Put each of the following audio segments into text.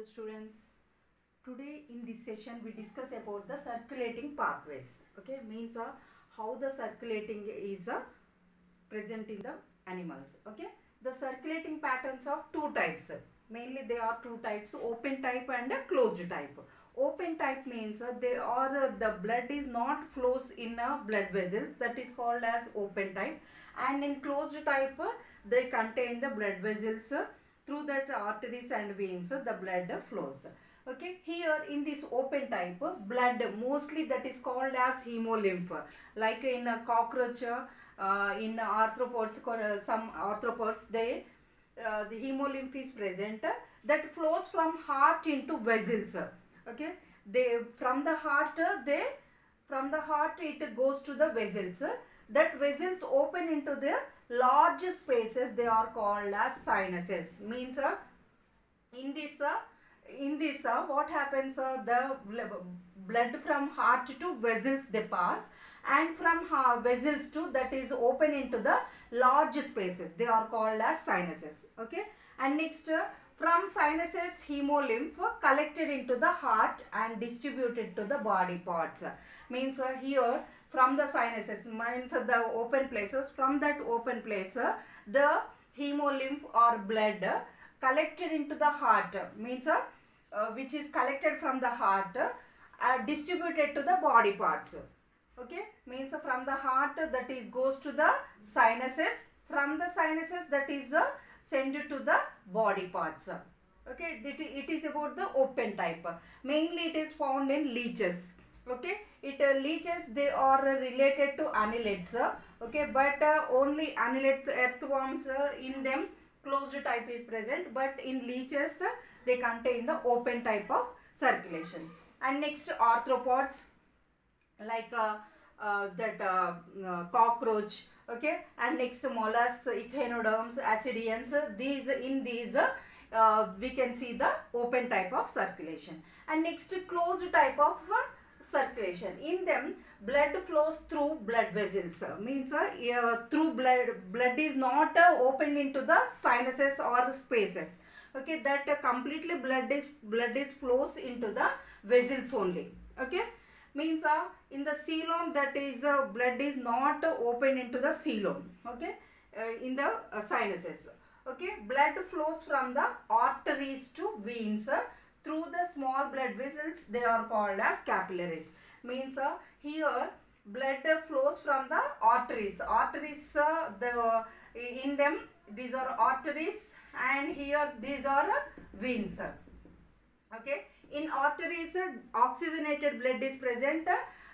Hello students. Today in this session we discuss about the circulating pathways. Okay, means how the circulating is present in the animals. Okay, the circulating patterns of two types. Mainly they are two types: open type and closed type. Open type means they are the blood is not flows in blood vessels, that is called as open type, and in closed type they contain the blood vessels. Through that arteries and veins the blood flows. Okay, here in this open type blood mostly that is called as hemolymph, like in a cockroach, in arthropods, some arthropods, they the hemolymph is present, that flows from heart into vessels. Okay, they from the heart it goes to the vessels. That vessels open into the large spaces, they are called as sinuses. Means in this what happens, the blood from heart to vessels they pass, and from vessels to that is open into the large spaces, they are called as sinuses. Okay, and next from sinuses hemolymph collected into the heart and distributed to the body parts. Means here from the sinuses means the open places, from that open place the hemolymph or blood collected into the heart, means which is collected from the heart, distributed to the body parts. Okay, means from the heart that is goes to the sinuses, from the sinuses that is sent to the body parts. Okay, it is about the open type. Mainly it is found in leeches. Okay, leeches, they are related to annelids. Okay, but only annelids, earthworms, in them closed type is present, but in leeches they contain the open type of circulation. And next arthropods, like cockroach. Okay, and next mollusks, echinoderms, ascidians, these we can see the open type of circulation. And next closed type of circulation. In them blood flows through blood vessels, means through blood is not opened into the sinuses or spaces. Okay, that completely blood is flows into the vessels only. Okay, means in the coelom that is blood is not open into the coelom. Okay, in the sinuses. Okay, blood flows from the arteries to veins through the small blood vessels, they are called as capillaries. Means here blood flows from the arteries. The in them these are arteries, and here these are veins. Okay, in arteries oxygenated blood is present,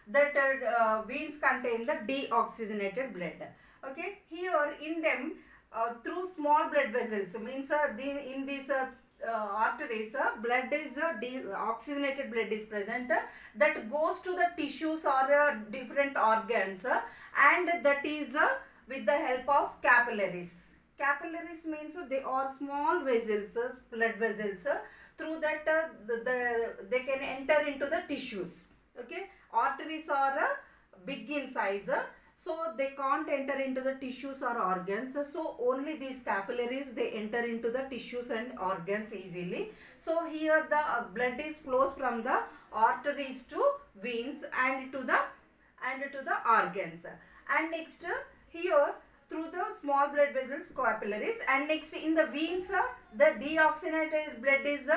that veins contain the deoxygenated blood. Okay, here in them through small blood vessels, means in these arteries blood is oxygenated blood is present, that goes to the tissues or different organs, and that is with the help of capillaries. Capillaries means they are small vessels, blood vessels, through that they can enter into the tissues. Okay, arteries are big in size, so they can't enter into the tissues or organs, so only these capillaries they enter into the tissues and organs easily. So here the blood is flows from the arteries to veins and to the organs. And next here through the small blood vessels, capillaries, and next in the veins the deoxygenated blood is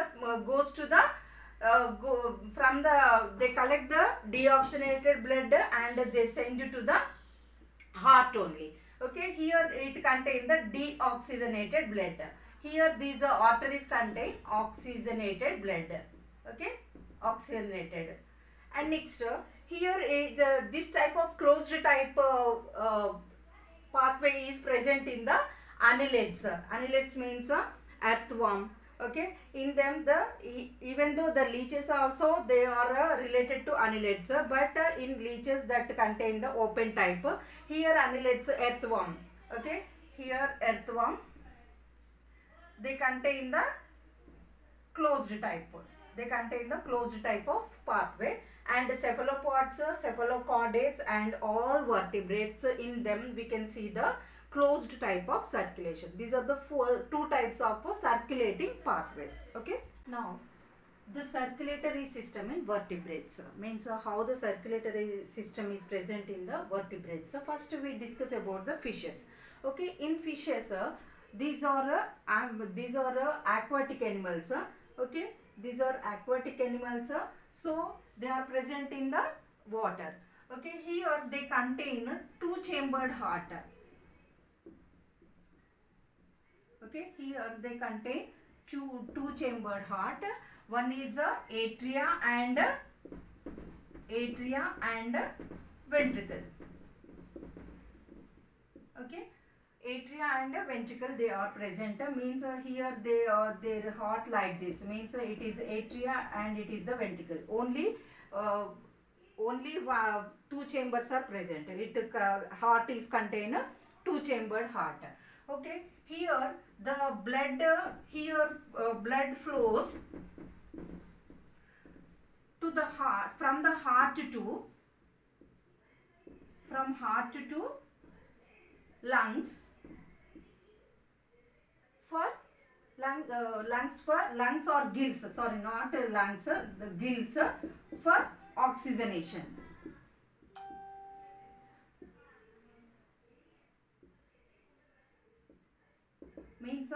goes to the from the they collect the deoxygenated blood and they send it to the heart only. Okay, here it contains the deoxygenated blood. Here these arteries contain oxygenated blood. Okay, oxygenated. And next here this type of closed type pathway is present in the annelids. Annelids means earthworm. Okay, in them even though the leeches also they are related to annelids, but in leeches that contain the open type, here annelids, earthworm. Okay, here earthworm, they contain the closed type. They contain the closed type of pathway. And cephalopods, cephalochordates, and all vertebrates, in them we can see the closed type of circulation. These are the two types of circulating pathways. Okay. Now The circulatory system in vertebrates means how the circulatory system is present in the vertebrates. So first we discuss about the fishes. Okay, in fishes these are aquatic animals. Okay, these are aquatic animals. So they are present in the water. Okay, here they contain two chambered heart. Okay, here they contain two chambered heart. One is atria and ventricle. Okay, atria and ventricle they are present. Means here they are their heart like this. Means it is atria and it is the ventricle. Only two chambers are present. Heart is contain two chambered heart. Okay, here the blood flows to the heart, from heart to lungs for lungs or gills, sorry, not lungs, the gills for oxygenation. Means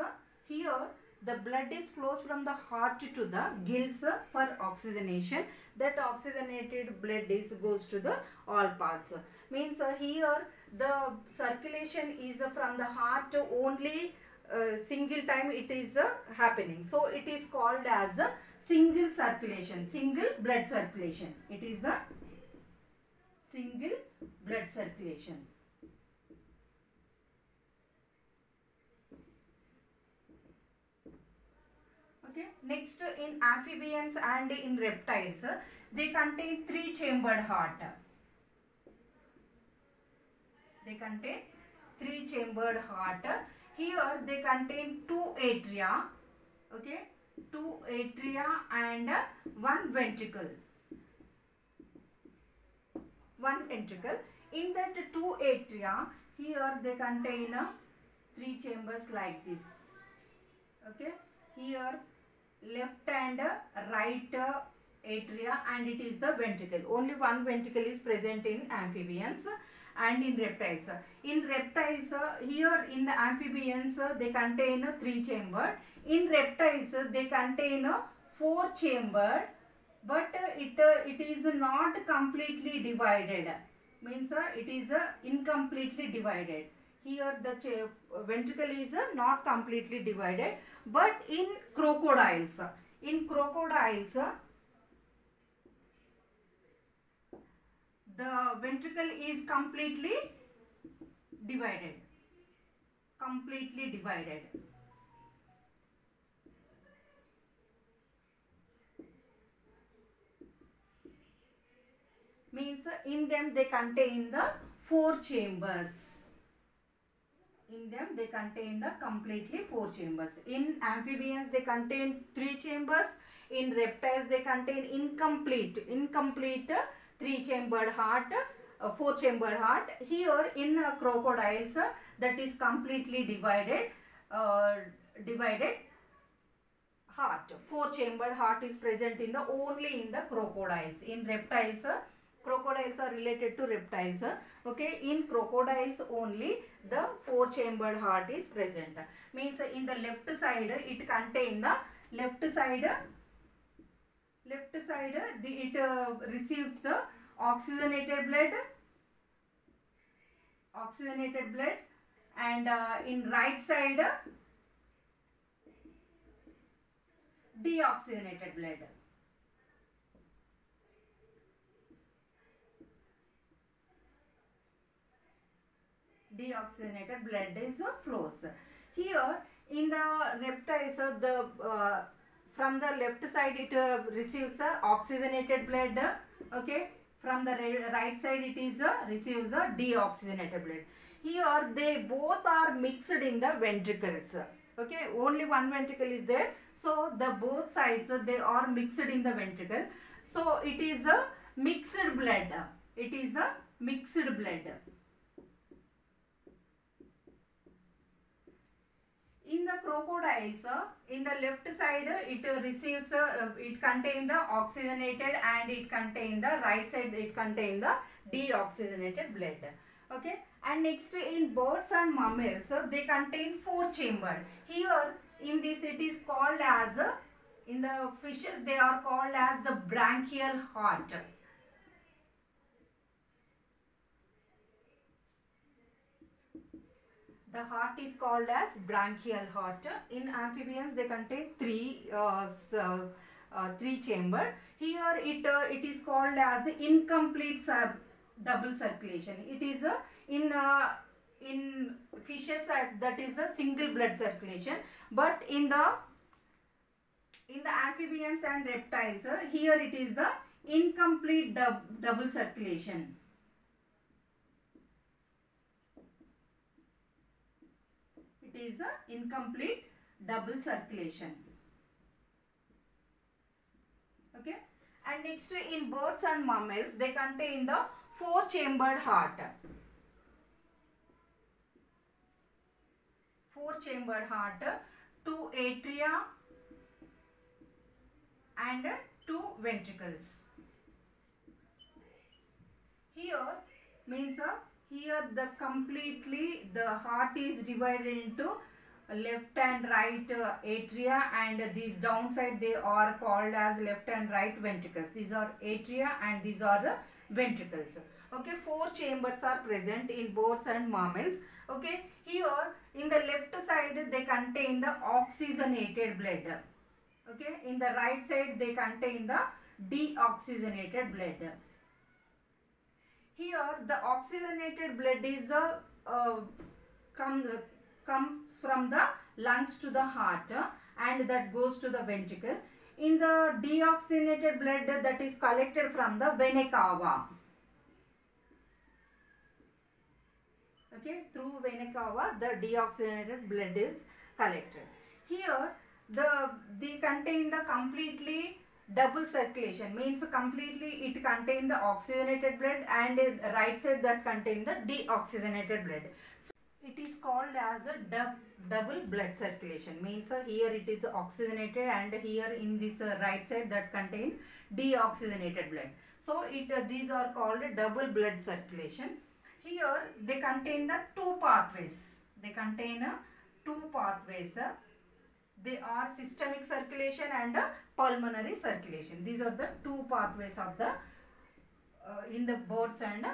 here the blood is flows from the heart to the gills for oxygenation. That oxygenated blood goes to the all parts. Means here the circulation is from the heart only, single time it is happening. So it is called as a single circulation, single blood circulation. It is the single blood circulation. Okay. Next, in amphibians and in reptiles, they contain three chambered heart. They contain three chambered heart. Here they contain two atria. Okay, two atria and one ventricle. One ventricle. In that two atria, here they contain three chambers like this. Okay, here left and right atria and it is the ventricle. Only one ventricle is present in amphibians and in reptiles. In reptiles, here in the amphibians they contain three chambered. In reptiles they contain four chambered, but it is not completely divided. Means it is incompletely divided. Here the ventricle is not completely divided, but in crocodiles the ventricle is completely divided. Means in them they contain the four chambers. In them they contain the completely four chambers. In amphibians they contain three chambers. In reptiles they contain incomplete three chambered heart, four chambered heart. Here in crocodiles that is completely divided heart. Four chambered heart is present in the only in the crocodiles. In reptiles, crocodiles are related to reptiles. Okay, in crocodiles only the four chambered heart is present. Means in the left side it contain the left side it receives the oxygenated blood and in right side deoxygenated blood. Deoxygenated blood is flows. Here in the reptiles, from the left side it receives oxygenated blood. Okay, from the right side it is receives the deoxygenated blood. Here they both are mixed in the ventricles. Okay, only one ventricle is there, so the both sides they are mixed in the ventricle. So it is a mixed blood. It is a mixed blood. In the crocodiles, in the left side, it receives, it contains the oxygenated, and it contains the right side, it contains the deoxygenated blood. Okay, and next in birds and mammals, they contain four chambered. Here in this it is called as, in the fishes they are called as the branchial heart. The heart is called as branchial heart. In amphibians, they contain three chamber. Here it is called as incomplete double circulation. It is in fishes that is the single blood circulation, but in the amphibians and reptiles, here it is the incomplete double circulation. It is a incomplete double circulation. Okay, and next in birds and mammals, they contain the four chambered heart. Four chambered heart, two atria and two ventricles. Here means here the completely the heart is divided into left and right atria, and these downside they are called as left and right ventricles. These are atria and these are ventricles. Okay, four chambers are present in birds and mammals. Okay, here in the left side they contain the oxygenated blood. Okay, in the right side they contain the deoxygenated blood. Here the oxygenated blood is comes from the lungs to the heart, and that goes to the ventricle. In the deoxygenated blood, that is collected from the vena cava. Okay, through vena cava the deoxygenated blood is collected. Here they contain the completely double circulation, means completely it contains the oxygenated blood, and right side that contains the deoxygenated blood. So it is called as a double blood circulation, means here it is oxygenated, and here in this right side that contain deoxygenated blood. So these are called double blood circulation. Here they contain the two pathways. They contain two pathways. They are systemic circulation and pulmonary circulation. These are the two pathways of the in the birds and